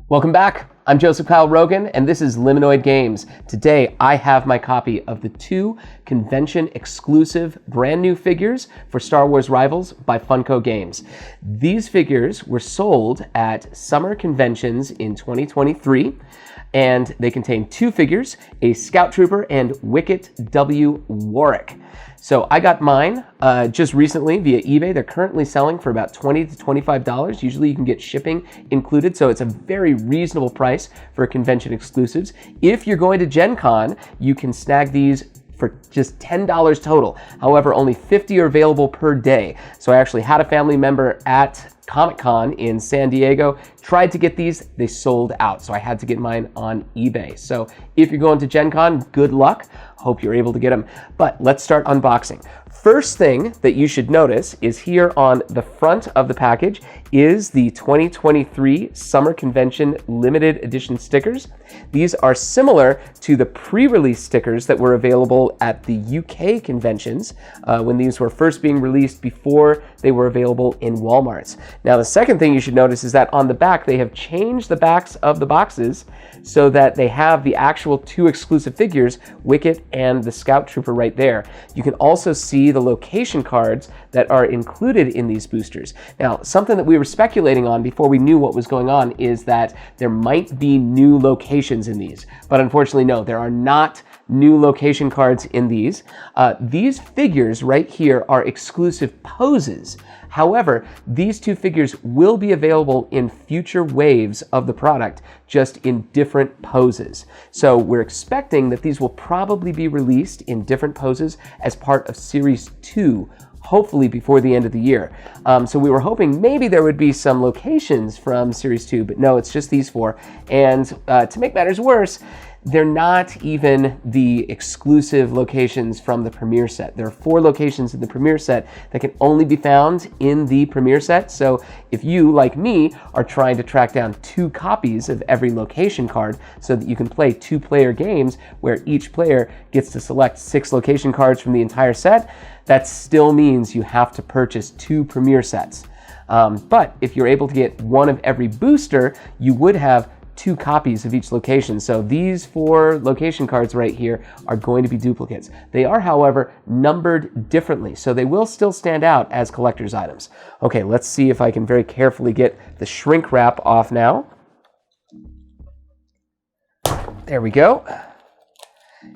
Welcome back. I'm Joseph Kyle Rogan, and this is Liminoid Games. Today, I have my copy of the 2 convention-exclusive brand new figures for Star Wars Rivals by Funko Games. These figures were sold at summer conventions in 2023, and they contain 2 figures, a Scout Trooper and Wicket W. Warwick. So I got mine just recently via eBay. They're currently selling for about $20 to $25. Usually you can get shipping included, so it's a very reasonable price for convention exclusives. If you're going to Gen Con, you can snag these for just $10 total. However, only 50 are available per day. So I actually had a family member at Comic-Con in San Diego, tried to get these, they sold out. So I had to get mine on eBay. So if you're going to Gen Con, good luck. Hope you're able to get them. But let's start unboxing. First thing that you should notice is here on the front of the package is the 2023 Summer Convention Limited Edition stickers. These are similar to the pre-release stickers that were available at the UK conventions when these were first being released before they were available in Walmarts. Now, the second thing you should notice is that on the back, they have changed the backs of the boxes so that they have the actual 2 exclusive figures, Wicket and the Scout Trooper right there. You can also see the location cards that are included in these boosters. Now, something that we were speculating on before we knew what was going on is that there might be new locations in these, but unfortunately, no, there are not new location cards in these. These figures right here are exclusive poses. However, these 2 figures will be available in future waves of the product, just in different poses. So we're expecting that these will probably be released in different poses as part of Series 2, hopefully before the end of the year. So we were hoping maybe there would be some locations from Series 2, but no, it's just these 4. And to make matters worse, they're not even the exclusive locations from the premiere set. There are 4 locations in the premiere set that can only be found in the premiere set. So if you, like me, are trying to track down 2 copies of every location card so that you can play 2-player games where each player gets to select 6 location cards from the entire set, that still means you have to purchase 2 premiere sets. But if you're able to get 1 of every booster, you would have 2 copies of each location. So these 4 location cards right here are going to be duplicates. They are, however, numbered differently, so they will still stand out as collector's items. Okay, let's see if I can very carefully get the shrink wrap off now. There we go.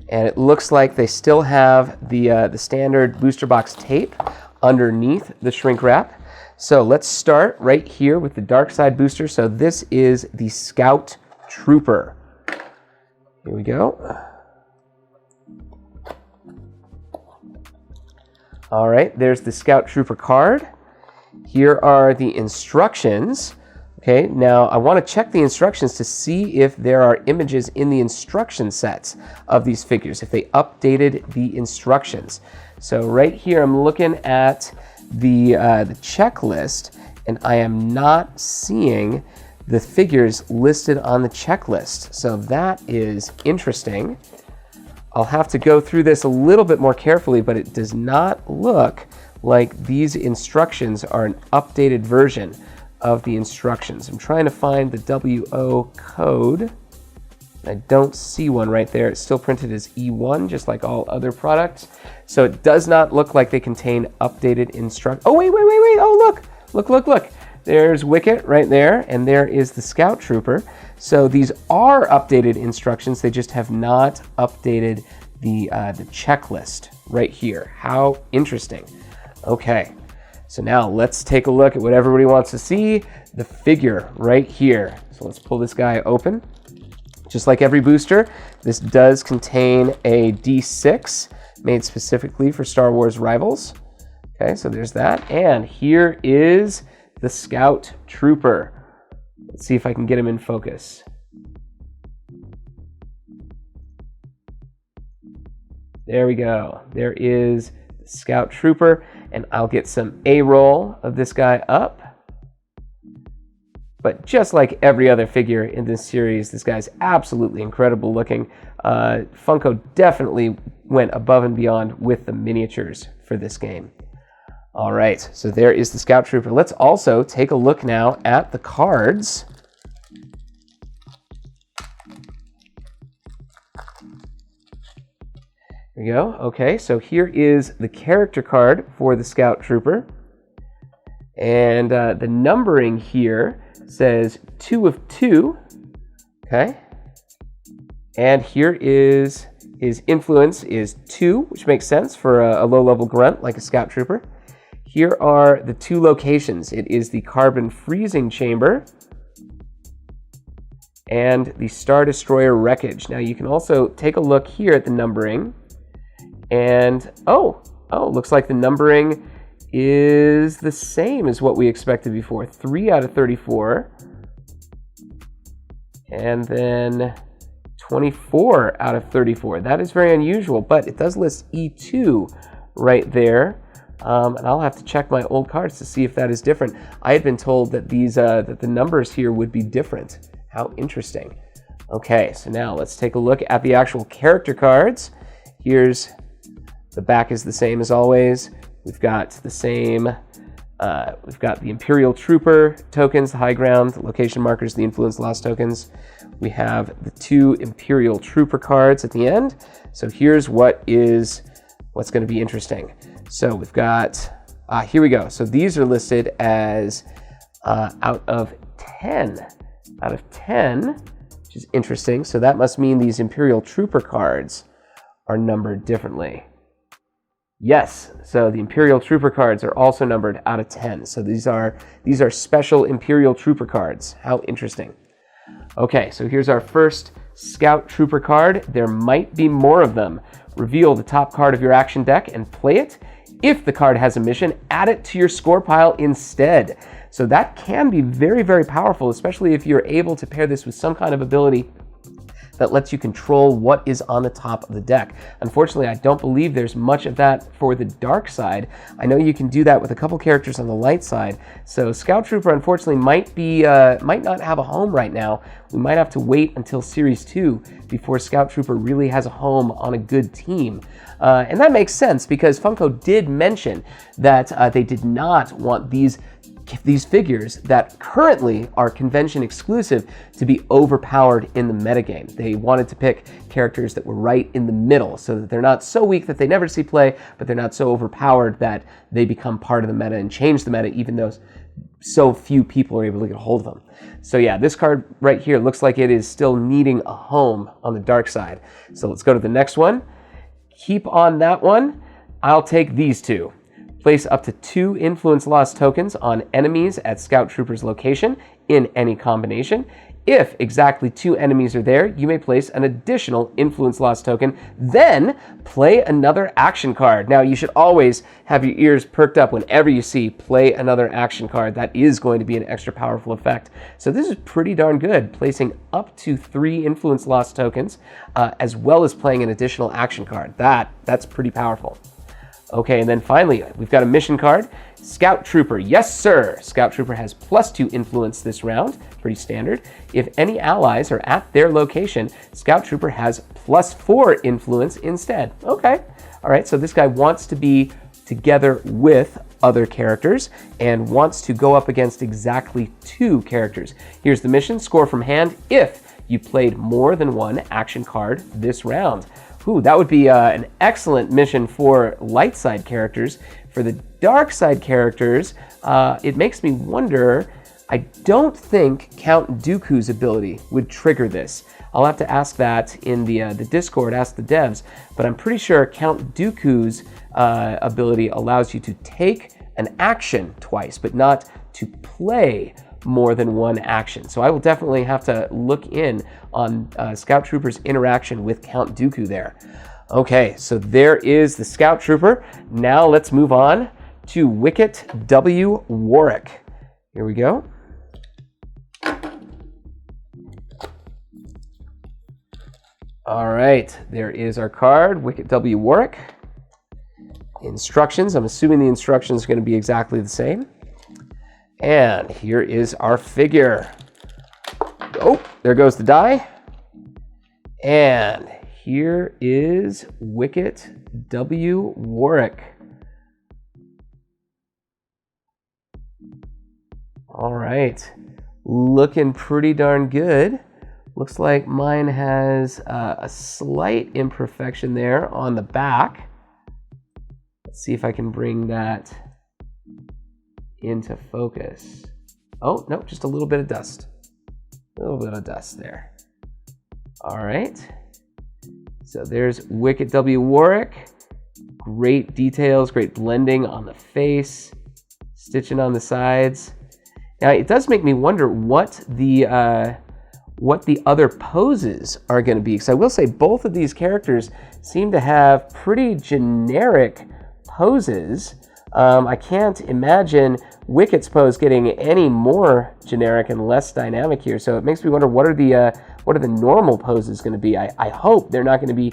And it looks like they still have the standard booster box tape underneath the shrink wrap. So let's start right here with the dark side booster. So this is the Scout Trooper. Here we go. All right, there's the Scout Trooper card. Here are the instructions. Okay, now I want to check the instructions to see if there are images in the instruction sets of these figures, if they updated the instructions. So right here, I'm looking at the checklist, and I am not seeing the figures listed on the checklist. So that is interesting. I'll have to go through this a little bit more carefully, but it does not look like these instructions are an updated version of the instructions. I'm trying to find the WO code. I don't see one right there. It's still printed as E1, just like all other products. So it does not look like they contain updated instructions. Oh, wait. Oh, look. There's Wicket right there, and there is the Scout Trooper. So these are updated instructions. They just have not updated the checklist right here. How interesting. Okay. So now let's take a look at what everybody wants to see, the figure right here. So let's pull this guy open. Just like every booster, this does contain a D6 made specifically for Star Wars Rivals. Okay, so there's that. And here is the Scout Trooper. Let's see if I can get him in focus. There we go. There is the Scout Trooper, and I'll get some A-roll of this guy up. But just like every other figure in this series, this guy's absolutely incredible looking. Funko definitely went above and beyond with the miniatures for this game. All right, so there is the Scout Trooper. Let's also take a look now at the cards. There you go. Okay, so here is the character card for the Scout Trooper. And the numbering here says 2 of 2. Okay. And here is his influence is 2, which makes sense for a low-level grunt like a Scout Trooper. Here are the 2 locations. It is the Carbon Freezing Chamber and the Star Destroyer Wreckage. Now you can also take a look here at the numbering. And, looks like the numbering is the same as what we expected before. 3 out of 34. And then 24 out of 34. That is very unusual, but it does list E2 right there. And I'll have to check my old cards to see if that is different. I had been told that that the numbers here would be different. How interesting. Okay, so now let's take a look at the actual character cards. Here's the back is the same as always. We've got the same, we've got the Imperial Trooper tokens, the high ground, the location markers, the influence loss tokens. We have the 2 Imperial Trooper cards at the end. So here's what's going to be interesting. So we've got, here we go. So these are listed as out of 10. Out of 10, which is interesting. So that must mean these Imperial Trooper cards are numbered differently. Yes, so the Imperial Trooper cards are also numbered out of 10. So these are special Imperial Trooper cards. How interesting. Okay, so here's our first Scout Trooper card. There might be more of them. Reveal the top card of your action deck and play it. If the card has a mission, add it to your score pile instead. So that can be very, very powerful, especially if you're able to pair this with some kind of ability that lets you control what is on the top of the deck. Unfortunately, I don't believe there's much of that for the dark side. I know you can do that with a couple characters on the light side. So Scout Trooper, unfortunately, might not have a home right now. We might have to wait until Series 2 before Scout Trooper really has a home on a good team. And that makes sense because Funko did mention that they did not want these figures that currently are convention exclusive to be overpowered in the metagame. They wanted to pick characters that were right in the middle so that they're not so weak that they never see play, but they're not so overpowered that they become part of the meta and change the meta, even though so few people are able to get a hold of them. So yeah, this card right here looks like it is still needing a home on the dark side. So let's go to the next one. Keep on that one. I'll take these 2. Place up to 2 influence loss tokens on enemies at Scout Trooper's location in any combination. If exactly 2 enemies are there, you may place an additional influence loss token, then play another action card. Now, you should always have your ears perked up whenever you see play another action card. That is going to be an extra powerful effect. So this is pretty darn good, placing up to 3 influence loss tokens, as well as playing an additional action card. That's pretty powerful. Okay, and then finally, we've got a mission card. Scout Trooper, yes sir! Scout Trooper has +2 influence this round, pretty standard. If any allies are at their location, Scout Trooper has +4 influence instead. Okay, all right, so this guy wants to be together with other characters and wants to go up against exactly 2 characters. Here's the mission, score from hand if you played more than 1 action card this round. Ooh, that would be an excellent mission for light side characters. For the dark side characters, it makes me wonder, I don't think Count Dooku's ability would trigger this. I'll have to ask that in the Discord, ask the devs, but I'm pretty sure Count Dooku's ability allows you to take an action twice, but not to play more than 1 action. So I will definitely have to look in on Scout Trooper's interaction with Count Dooku there. Okay, so there is the Scout Trooper. Now let's move on to Wicket W. Warwick. Here we go. All right, there is our card, Wicket W. Warwick. Instructions, I'm assuming the instructions are going to be exactly the same. And here is our figure. Oh, there goes the die. And here is Wicket W. Warwick. All right, looking pretty darn good. Looks like mine has a slight imperfection there on the back. Let's see if I can bring that into focus. Oh, no, just a little bit of dust. A little bit of dust there. All right. So there's Wicket W. Warwick. Great details, great blending on the face, stitching on the sides. Now, it does make me wonder what the other poses are going to be. Because I will say both of these characters seem to have pretty generic poses. I can't imagine Wicket's pose getting any more generic and less dynamic here. So it makes me wonder what are the normal poses going to be. I hope they're not going to be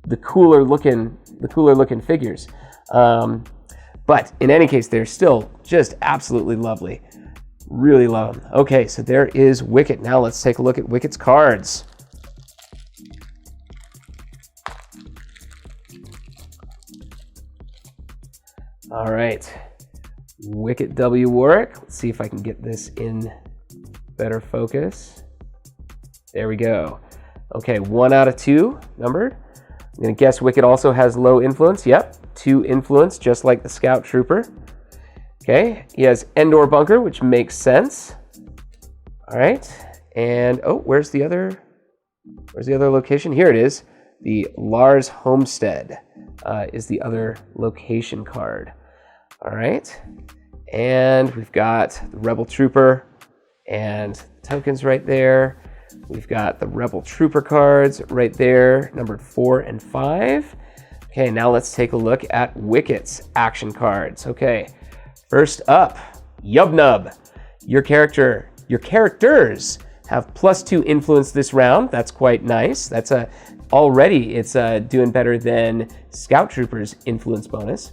the cooler looking figures. But in any case, they're still just absolutely lovely. Really love them. Okay, so there is Wicket. Now let's take a look at Wicket's cards. All right, Wicket W. Warwick. Let's see if I can get this in better focus. There we go. Okay, 1 out of 2 numbered. I'm gonna guess Wicket also has low influence. Yep, 2 influence, just like the Scout Trooper. Okay, he has Endor Bunker, which makes sense. All right, and oh, where's the other location? Here it is. The Lars Homestead is the other location card. All right, and we've got the Rebel Trooper and tokens right there. We've got the Rebel Trooper cards right there, numbered 4 and 5. Okay, now let's take a look at Wicket's action cards. Okay, first up, Yubnub. Your characters have +2 influence this round. That's quite nice. That's already it's doing better than Scout Trooper's influence bonus.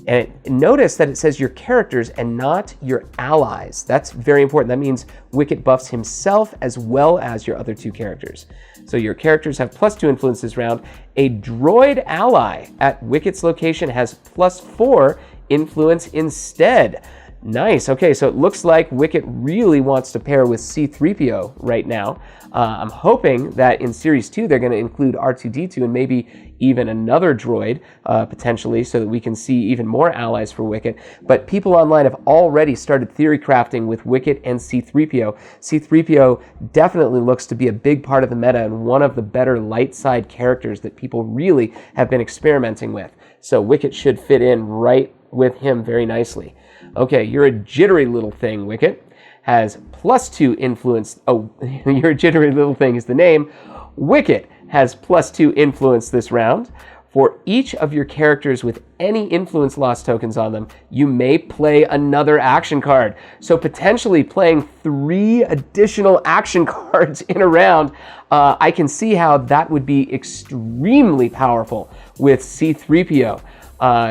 And notice that it says your characters and not your allies. That's very important. That means Wicket buffs himself as well as your other 2 characters. So your characters have +2 influence this round. A droid ally at Wicket's location has +4 influence instead. Nice. Okay, so it looks like Wicket really wants to pair with C-3PO right now. I'm hoping that in Series 2 they're going to include R2-D2 and maybe even another droid potentially, so that we can see even more allies for Wicket. But people online have already started theory crafting with Wicket and C-3PO. C-3PO definitely looks to be a big part of the meta and one of the better light side characters that people really have been experimenting with. So Wicket should fit in right with him very nicely. Okay, you're a jittery little thing, Wicket. Has +2 influence. Oh, you're a jittery little thing is the name. Wicket has +2 influence this round. For each of your characters with any influence loss tokens on them, you may play another action card. So potentially playing 3 additional action cards in a round. I can see how that would be extremely powerful with C-3PO.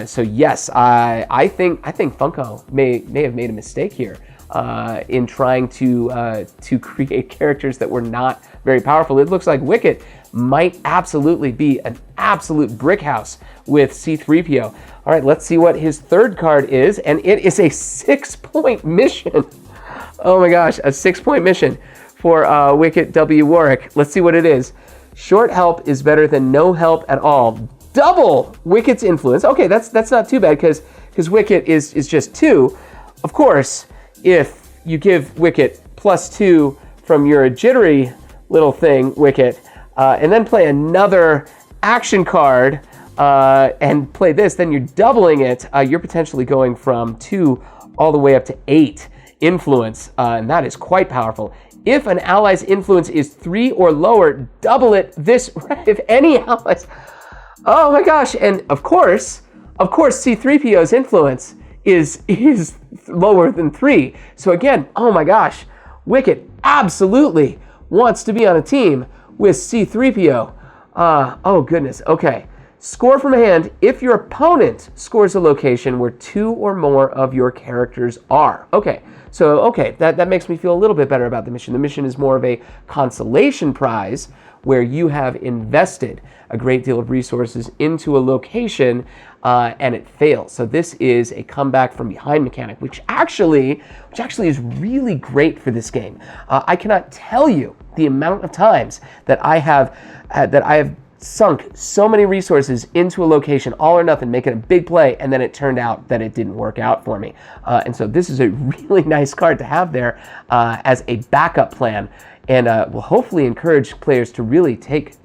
So yes, I think Funko may have made a mistake here in trying to create characters that were not very powerful. It looks like Wicket might absolutely be an absolute brick house with C-3PO. All right, let's see what his third card is, and it is a 6-point mission. Oh my gosh, a 6-point mission for Wicket W. Warwick. Let's see what it is. Short help is better than no help at all. Double Wicket's influence. Okay, that's not too bad because Wicket is just 2. Of course, if you give Wicket +2 from your jittery little thing, Wicket, and then play another action card and play this, then you're doubling it. You're potentially going from 2 all the way up to 8 influence, and that is quite powerful. If an ally's influence is 3 or lower, double it this. If any allies. Oh my gosh, and of course, C-3PO's influence is lower than 3. So again, oh my gosh, Wicket absolutely wants to be on a team with C-3PO. Oh goodness, okay. Score from hand if your opponent scores a location where 2 or more of your characters are. Okay, so that makes me feel a little bit better about the mission. The mission is more of a consolation prize where you have invested a great deal of resources into a location and it fails. So this is a comeback from behind mechanic, which actually is really great for this game. I cannot tell you the amount of times that I have sunk so many resources into a location, all or nothing, making a big play, and then it turned out that it didn't work out for me. And so this is a really nice card to have there as a backup plan, and will hopefully encourage players to really take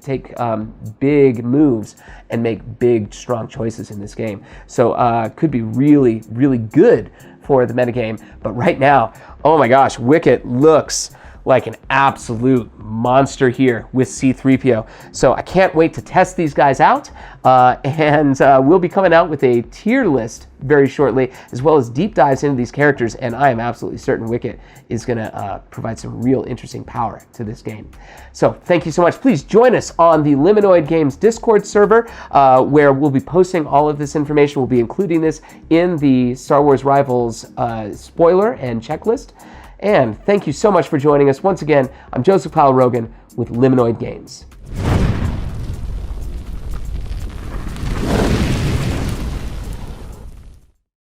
big moves and make big, strong choices in this game. So could be really, really good for the metagame. But right now, oh my gosh, Wicket looks like an absolute monster here with C-3PO. So I can't wait to test these guys out, and we'll be coming out with a tier list very shortly, as well as deep dives into these characters, and I am absolutely certain Wicket is gonna provide some real interesting power to this game. So thank you so much. Please join us on the Liminoid Games Discord server, where we'll be posting all of this information. We'll be including this in the Star Wars Rivals spoiler and checklist. And thank you so much for joining us. Once again, I'm Joseph Kyle Rogan with Liminoid Games.